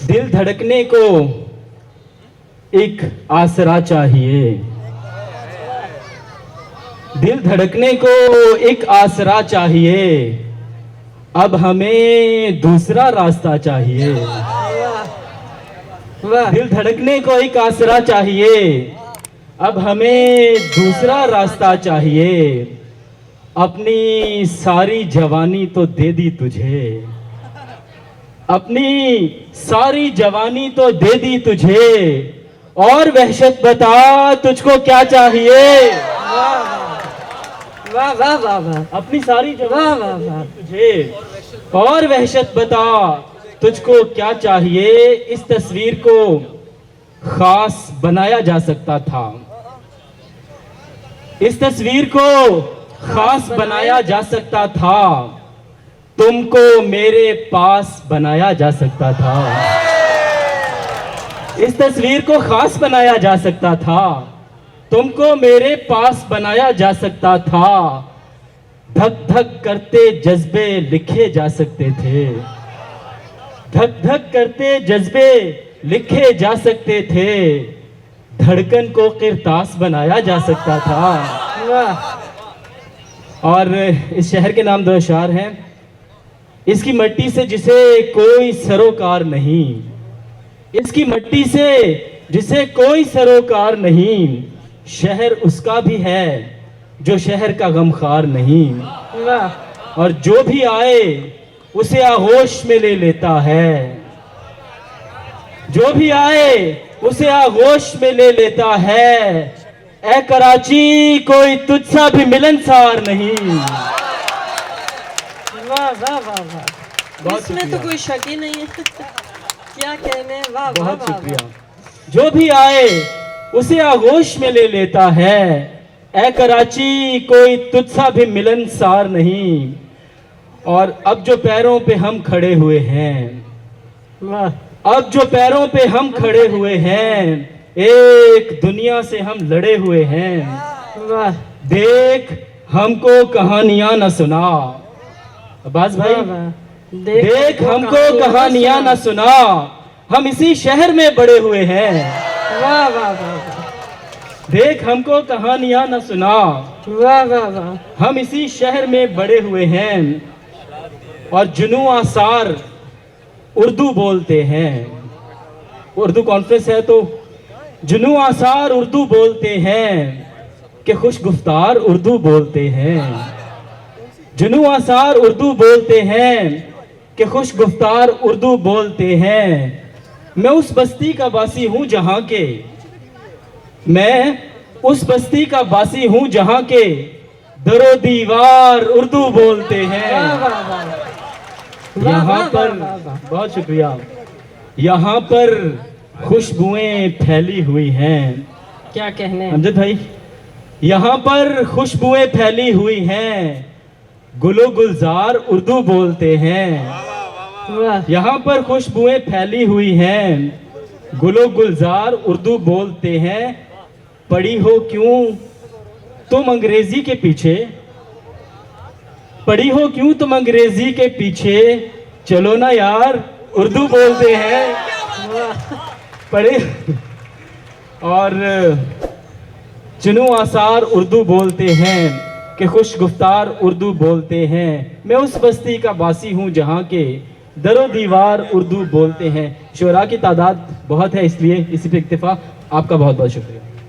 दिल धड़कने को एक आसरा चाहिए, दिल धड़कने को एक आसरा चाहिए, अब हमें दूसरा रास्ता चाहिए। दिल धड़कने को एक आसरा चाहिए, अब हमें दूसरा रास्ता चाहिए। अपनी सारी जवानी तो दे दी तुझे, अपनी सारी जवानी तो दे दी तुझे, और वहशत बता तुझको क्या चाहिए। वाह वाह वाह वाह, अपनी सारी वाह वाह वाह, तुझे और वहशत बता तुझको क्या चाहिए। इस तस्वीर को खास बनाया जा सकता था, इस तस्वीर को खास बनाया जा सकता था, तुमको मेरे पास बनाया जा सकता था। इस तस्वीर को खास बनाया जा सकता था, तुमको मेरे पास बनाया जा सकता था। धक धक करते जज्बे लिखे जा सकते थे, धक धक करते जज्बे लिखे जा सकते थे, धड़कन को किरतास बनाया जा सकता था। और इस शहर के नाम दो अशार हैं। इसकी मट्टी से जिसे कोई सरोकार नहीं, इसकी मट्टी से जिसे कोई सरोकार नहीं, शहर उसका भी है जो शहर का गमखार नहीं। और जो भी आए उसे आगोश में ले लेता है, जो भी आए उसे आगोश में ले लेता है। ए कराची कोई तुझसा भी मिलनसार नहीं। वाह वाह वाह वाह, इसमें तो कोई शक ही नहीं है। क्या कहने, वाह वाह बहुत वाह, शुक्रिया। जो भी आए उसे आगोश में ले लेता है। ए कराची कोई तुझसा भी मिलनसार नहीं। और अब जो पैरों पे हम खड़े हुए हैं, वाह, अब जो पैरों पे हम खड़े हुए हैं, एक दुनिया से हम लड़े हुए हैं। वाह देख हमको कहानियां न सुना, अब्बास भाई, वाह, वाह। देख हमको कहानियां न सुना, हम इसी शहर में बड़े हुए हैं। वाह वाह वाह, देख हमको कहानियां न सुना, वाह वाह वाह, हम इसी शहर में बड़े हुए हैं। और जुनू आसार उर्दू बोलते हैं, उर्दू कॉन्फ्रेंस है तो जुनू आसार उर्दू बोलते हैं कि खुश गुफ्तार उर्दू बोलते हैं। जुनू आसार उर्दू बोलते हैं कि खुश गुफ्तार उर्दू बोलते हैं। मैं उस बस्ती का बासी हूँ जहाँ के, मैं उस बस्ती का बासी हूँ जहाँ के दरो दीवार उर्दू बोलते हैं। वाह वाह वाह, यहाँ पर, बहुत शुक्रिया, यहाँ पर खुशबुएं फैली हुई हैं। क्या कहने, अमजद भाई, यहाँ पर खुशबुएं फैली हुई हैं, गुलो गुलजार उर्दू बोलते हैं। वाह यहाँ पर खुशबुएं फैली हुई हैं, गुलो गुलजार उर्दू बोलते हैं। पड़ी हो क्यों तुम अंग्रेजी के पीछे, पड़ी हो क्यों तुम अंग्रेजी के पीछे, चलो ना यार उर्दू बोलते हैं। पढ़े और जुनू आसार उर्दू बोलते हैं कि खुश गुफ्तार उर्दू बोलते हैं। मैं उस बस्ती का बासी हूँ जहाँ के दरो दीवार उर्दू बोलते हैं। शुरा की तादाद बहुत है, इसलिए इसी पे इक्तिफा। आपका बहुत बहुत शुक्रिया।